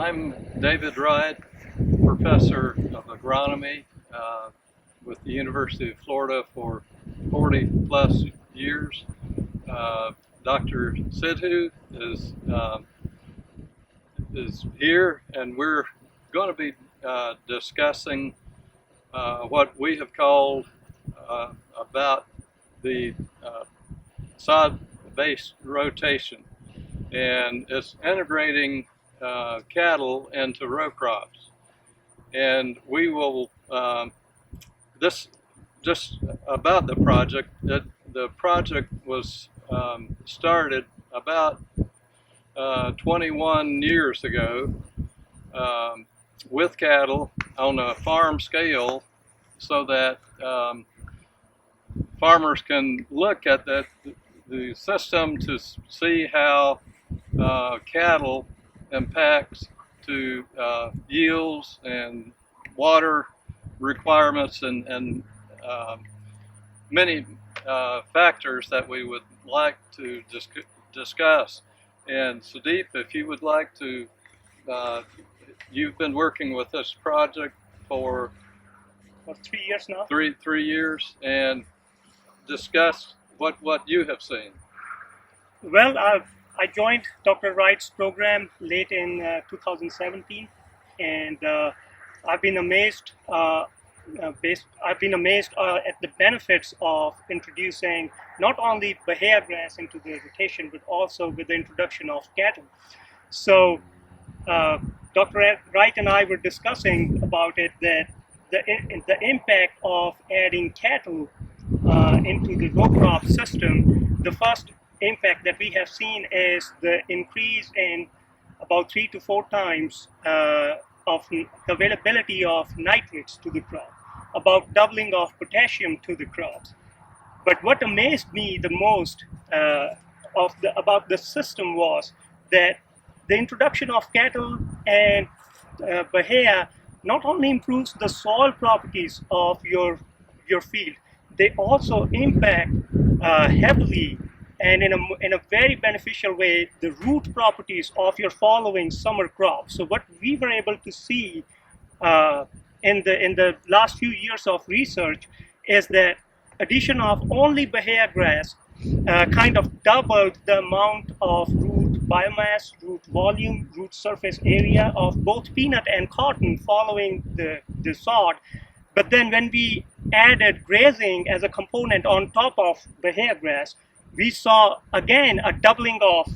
I'm David Wright, professor of agronomy with the University of Florida for 40 plus years. Dr. Sidhu is here, and we're going to be discussing what we have called about the Sod-Based rotation, and it's integrating cattle into row crops. And we will this just about the project. The project was started about 21 years ago with cattle on a farm scale, so that farmers can look at the system to see how cattle impacts to yields and water requirements and many factors that we would like to discuss. And Sudeep, if you would like to, you've been working with this project for 3 years now. Three years, and discuss what you have seen. Well, I joined Dr. Wright's program late in 2017, and I've been amazed. At the benefits of introducing not only Bahia grass into the rotation, but also with the introduction of cattle. So Dr. Wright and I were discussing about it, that the impact of adding cattle into the row crop system. The first impact that we have seen is the increase in about 3 to 4 times of the availability of nitrates to the crop, about doubling of potassium to the crops. But what amazed me the most about the system was that the introduction of cattle and Bahia not only improves the soil properties of your field, they also impact heavily and in a very beneficial way the root properties of your following summer crops. So what we were able to see in the last few years of research is that addition of only Bahia grass kind of doubled the amount of root biomass, root volume, root surface area of both peanut and cotton following the sod. But then when we added grazing as a component on top of Bahia grass, we saw again a doubling of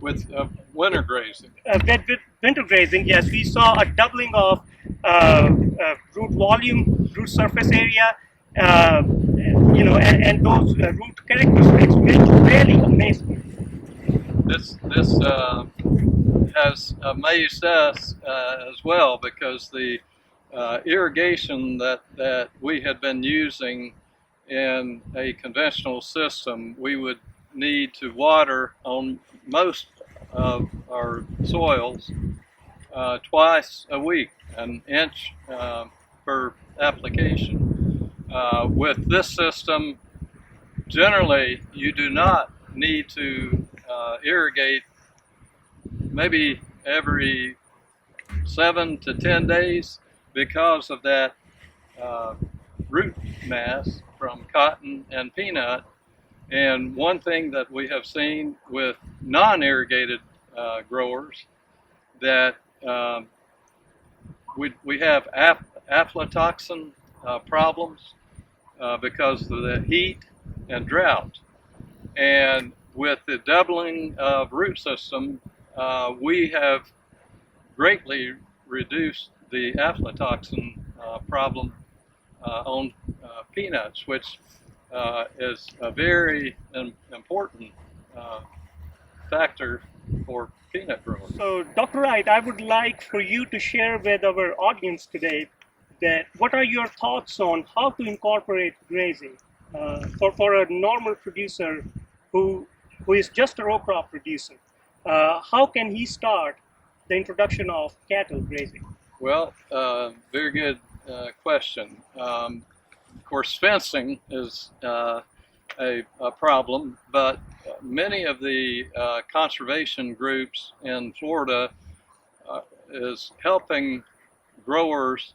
With winter grazing. With winter grazing, yes, we saw a doubling of root volume, root surface area, and those root characteristics, which really amazed me. This has amazed us as well, because the irrigation that we had been using in a conventional system, we would need to water on most of our soils twice a week, an inch per application. With this system, generally you do not need to irrigate maybe every 7 to 10 days because of that root mass from cotton and peanut. And one thing that we have seen with non-irrigated growers, that we have aflatoxin problems because of the heat and drought. And with the doubling of root system, we have greatly reduced the aflatoxin problem on peanuts, which is a very important factor for peanut growers. So, Dr. Wright, I would like for you to share with our audience today that what are your thoughts on how to incorporate grazing for a normal producer who is just a row crop producer. How can he start the introduction of cattle grazing? Well, very good question. Of course, fencing is a problem, but many of the conservation groups in Florida is helping growers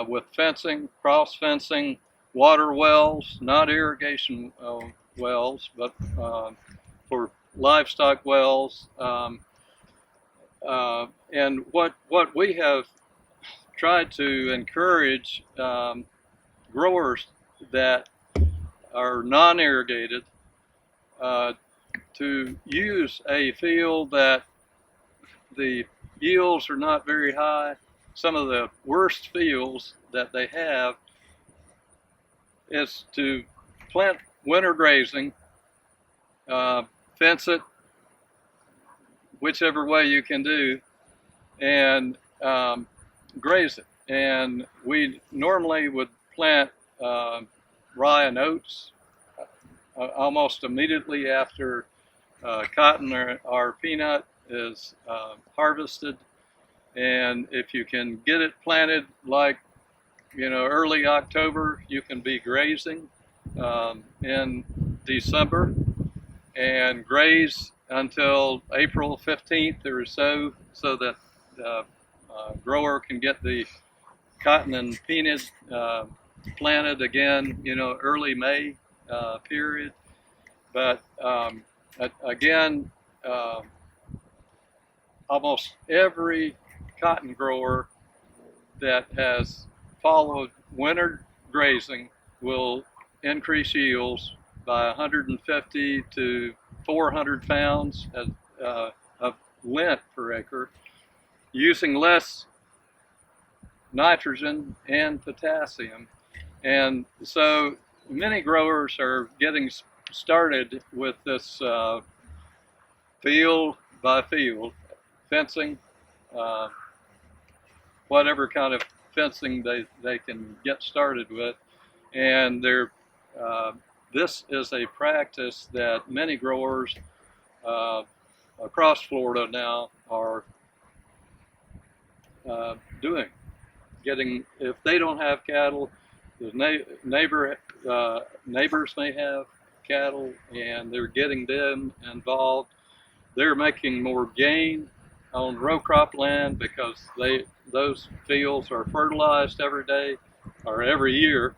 with fencing, cross fencing, water wells, not irrigation wells, but for livestock wells. And what we have tried to encourage growers that are non-irrigated to use a field that the yields are not very high. Some of the worst fields that they have is to plant winter grazing, fence it whichever way you can do, and graze it. And we normally would plant rye and oats almost immediately after cotton or peanut is harvested. And if you can get it planted like, early October, you can be grazing in December and graze until April 15th or so that the grower can get the cotton and peanut planted again, early May period. But again, almost every cotton grower that has followed winter grazing will increase yields by 150 to 400 pounds of lint per acre, using less nitrogen and potassium. And so many growers are getting started with this field by field fencing, whatever kind of fencing they can get started with. And this is a practice that many growers across Florida now are doing. If they don't have cattle, the neighbors may have cattle, and they're getting them involved. They're making more gain on row crop land because those fields are fertilized every day or every year,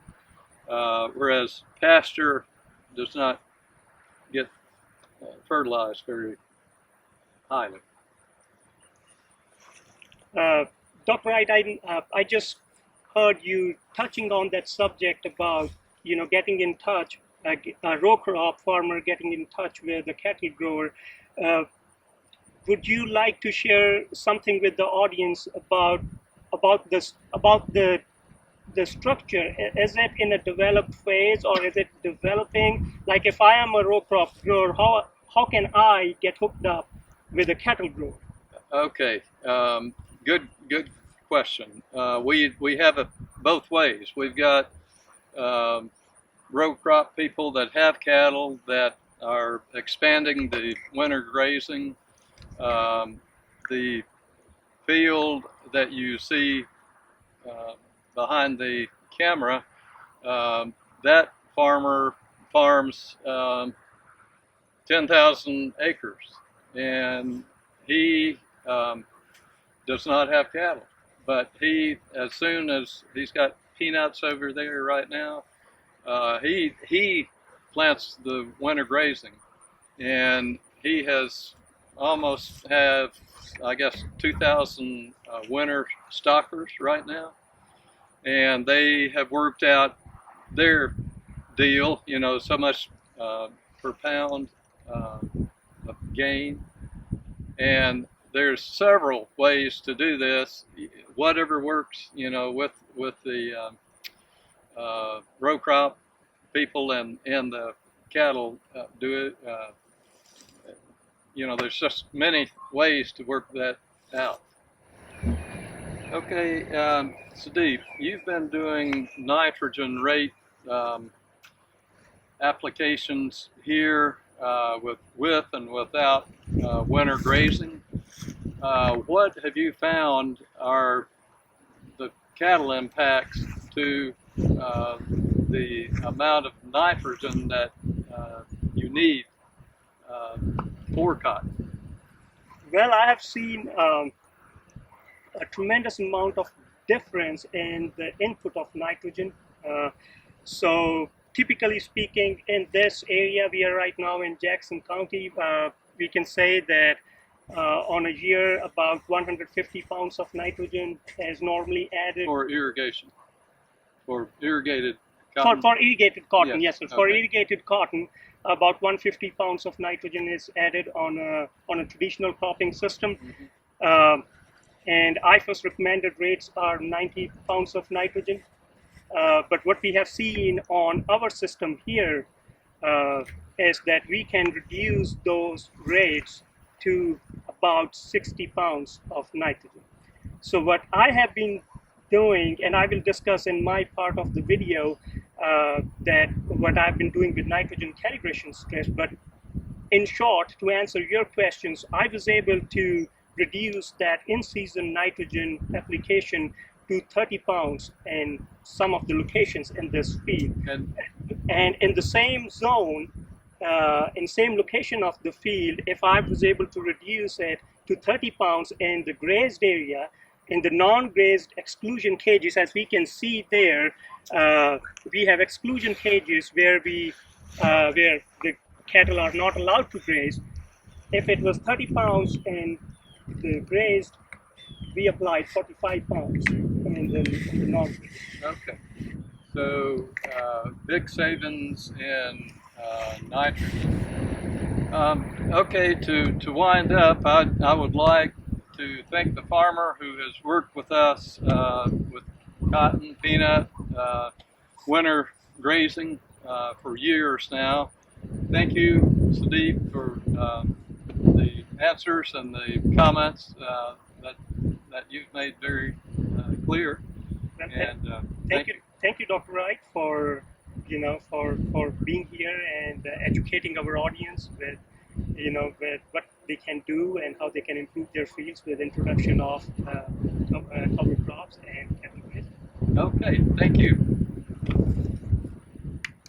whereas pasture does not get fertilized very highly. Dr. Wright, I just heard you touching on that subject about getting in touch, a row crop farmer getting in touch with a cattle grower. Would you like to share something with the audience about the structure? Is it in a developed phase or is it developing? Like if I am a row crop grower, how can I get hooked up with a cattle grower? Okay, good question. We have it both ways. We've got row crop people that have cattle that are expanding the winter grazing. The field that you see behind the camera, that farmer farms 10,000 acres, and he does not have cattle. But as soon as he's got peanuts over there right now, he plants the winter grazing, and he has almost have, I guess, 2,000 winter stockers right now, and they have worked out their deal, so much per pound of gain. And there's several ways to do this, whatever works, with the row crop people and the cattle do it. There's just many ways to work that out. Okay, Sudeep, you've been doing nitrogen rate applications here with and without winter grazing. What have you found are the cattle impacts to the amount of nitrogen that you need for cotton? Well, I have seen a tremendous amount of difference in the input of nitrogen. So typically speaking, in this area we are right now in Jackson County, we can say that on a year about 150 pounds of nitrogen is normally added. For irrigation, for irrigated cotton. For irrigated cotton, Yes. yes. For Okay. irrigated cotton, about 150 pounds of nitrogen is added on a traditional cropping system. And IFA's recommended rates are 90 pounds of nitrogen. But what we have seen on our system here is that we can reduce those rates to about 60 pounds of nitrogen. So what I have been doing, and I will discuss in my part of the video, that what I've been doing with nitrogen calibration stress, but in short, to answer your questions, I was able to reduce that in-season nitrogen application to 30 pounds in some of the locations in this field. And in the same zone, in same location of the field, if I was able to reduce it to 30 pounds in the grazed area, in the non-grazed exclusion cages, as we can see there, we have exclusion cages where where the cattle are not allowed to graze. If it was 30 pounds in the grazed, we applied 45 pounds in the non-grazed. Okay. So big savings in nitrogen. Okay, to wind up, I would like to thank the farmer who has worked with us with cotton, peanut, winter grazing for years now. Thank you, Sudeep, for the answers and the comments that you've made very clear. And Thank you, Dr. Wright, for for being here and educating our audience with with what they can do and how they can improve their fields with introduction of cover crops and cattle grazing. okay, thank you.